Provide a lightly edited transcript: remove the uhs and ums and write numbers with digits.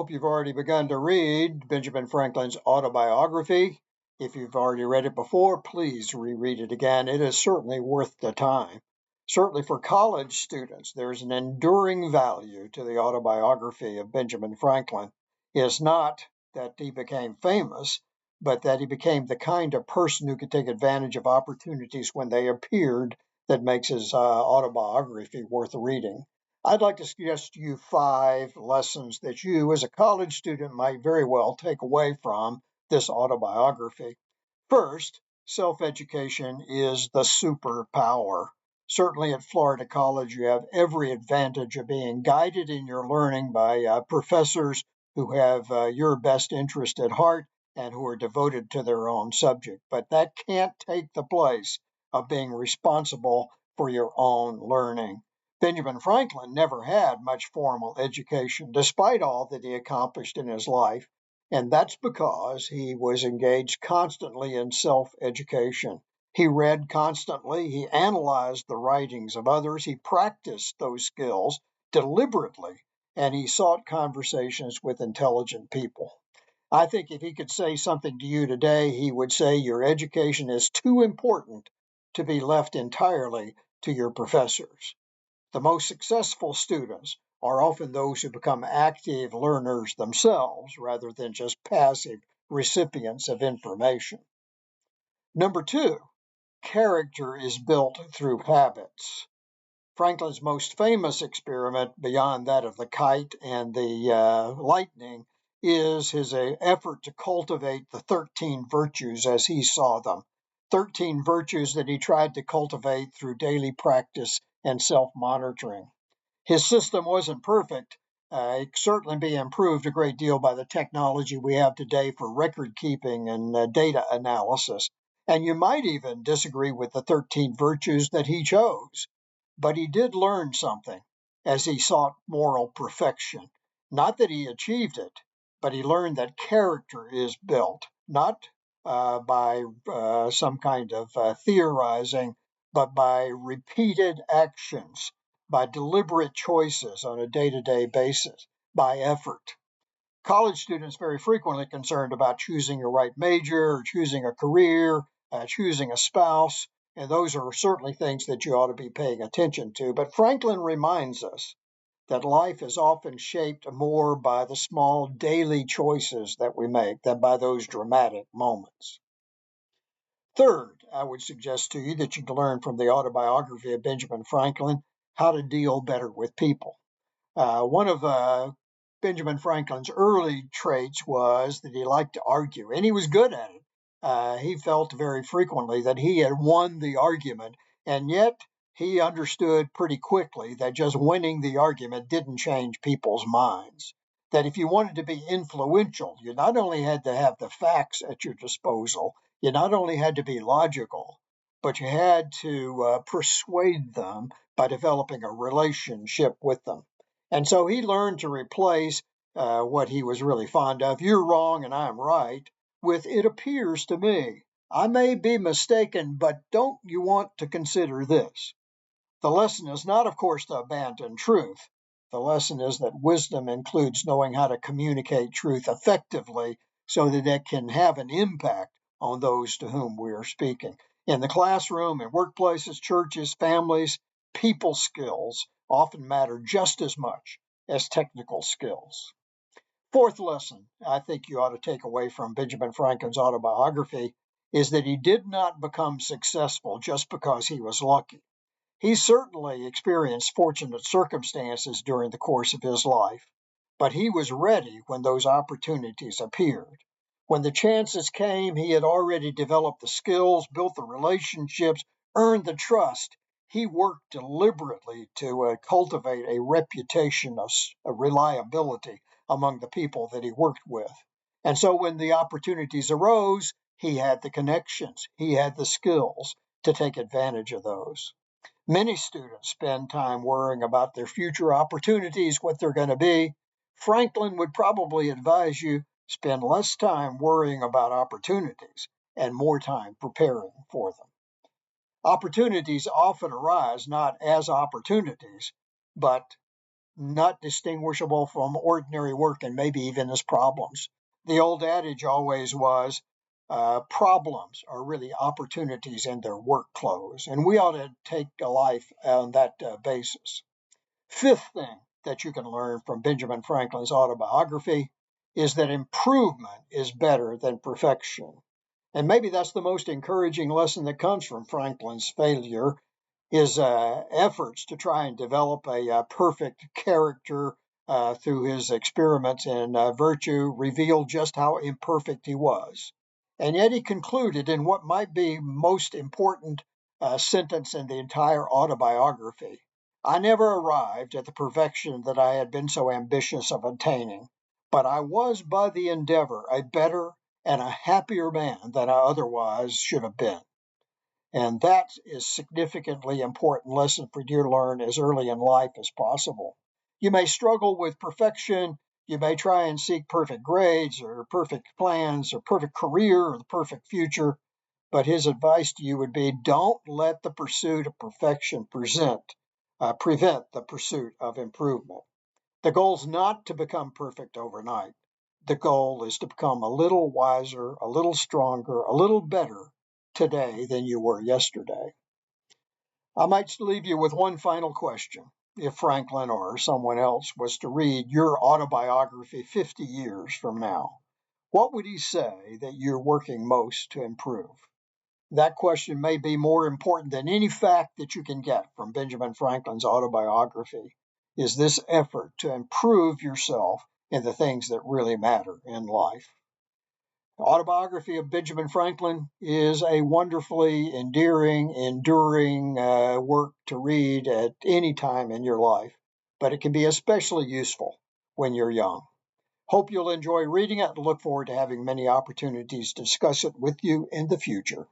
hope you've already begun to read Benjamin Franklin's autobiography. If you've already read it before, please reread it again. It is certainly worth the time. Certainly for college students, there's an enduring value to the autobiography of Benjamin Franklin. It is not that he became famous, but that he became the kind of person who could take advantage of opportunities when they appeared that makes his autobiography worth reading. I'd like to suggest to you 5 lessons that you, as a college student, might very well take away from this autobiography. First, self-education is the superpower. Certainly at Florida College, you have every advantage of being guided in your learning by professors who have your best interest at heart and who are devoted to their own subject. But that can't take the place of being responsible for your own learning. Benjamin Franklin never had much formal education, despite all that he accomplished in his life, and that's because he was engaged constantly in self-education. He read constantly, he analyzed the writings of others, he practiced those skills deliberately, and he sought conversations with intelligent people. I think if he could say something to you today, he would say your education is too important to be left entirely to your professors. The most successful students are often those who become active learners themselves rather than just passive recipients of information. Number 2, character is built through habits. Franklin's most famous experiment, beyond that of the kite and the lightning, is his effort to cultivate the 13 virtues as he saw them. 13 virtues that he tried to cultivate through daily practice and self-monitoring. His system wasn't perfect. It could certainly be improved a great deal by the technology we have today for record keeping and data analysis. And you might even disagree with the 13 virtues that he chose. But he did learn something as he sought moral perfection. Not that he achieved it, but he learned that character is built, not by some kind of theorizing, but by repeated actions, by deliberate choices on a day-to-day basis, by effort. College students very frequently concerned about choosing a right major, or choosing a career, choosing a spouse, and those are certainly things that you ought to be paying attention to. But Franklin reminds us that life is often shaped more by the small daily choices that we make than by those dramatic moments. Third, I would suggest to you that you learn from the autobiography of Benjamin Franklin how to deal better with people. One of Benjamin Franklin's early traits was that he liked to argue, and he was good at it. He felt very frequently that he had won the argument, and yet he understood pretty quickly that just winning the argument didn't change people's minds. That if you wanted to be influential, you not only had to have the facts at your disposal, you not only had to be logical, but you had to persuade them by developing a relationship with them. And so he learned to replace what he was really fond of, you're wrong and I'm right, with it appears to me. I may be mistaken, but don't you want to consider this? The lesson is not, of course, to abandon truth. The lesson is that wisdom includes knowing how to communicate truth effectively so that it can have an impact on those to whom we are speaking. In the classroom, in workplaces, churches, families, people skills often matter just as much as technical skills. Fourth lesson I think you ought to take away from Benjamin Franklin's autobiography is that he did not become successful just because he was lucky. He certainly experienced fortunate circumstances during the course of his life, but he was ready when those opportunities appeared. When the chances came, he had already developed the skills, built the relationships, earned the trust. He worked deliberately to cultivate a reputation of reliability among the people that he worked with. And so when the opportunities arose, he had the connections, he had the skills to take advantage of those. Many students spend time worrying about their future opportunities, what they're going to be. Franklin would probably advise you spend less time worrying about opportunities and more time preparing for them. Opportunities often arise not as opportunities, but not distinguishable from ordinary work and maybe even as problems. The old adage always was, problems are really opportunities in their work clothes, and we ought to take a life on that basis. Fifth thing that you can learn from Benjamin Franklin's autobiography is that improvement is better than perfection. And maybe that's the most encouraging lesson that comes from Franklin's failure, his efforts to try and develop a perfect character through his experiments in virtue revealed just how imperfect he was. And yet he concluded in what might be most important sentence in the entire autobiography. I never arrived at the perfection that I had been so ambitious of attaining, but I was by the endeavor a better and a happier man than I otherwise should have been. And that is a significantly important lesson for you to learn as early in life as possible. You may struggle with perfection. You may try and seek perfect grades or perfect plans or perfect career or the perfect future. But his advice to you would be don't let the pursuit of perfection prevent the pursuit of improvement. The goal is not to become perfect overnight. The goal is to become a little wiser, a little stronger, a little better today than you were yesterday. I might leave you with one final question. If Franklin or someone else was to read your autobiography 50 years from now, what would he say that you're working most to improve? That question may be more important than any fact that you can get from Benjamin Franklin's autobiography. Is this effort to improve yourself in the things that really matter in life? The Autobiography of Benjamin Franklin is a wonderfully endearing, enduring work to read at any time in your life, but it can be especially useful when you're young. Hope you'll enjoy reading it and look forward to having many opportunities to discuss it with you in the future.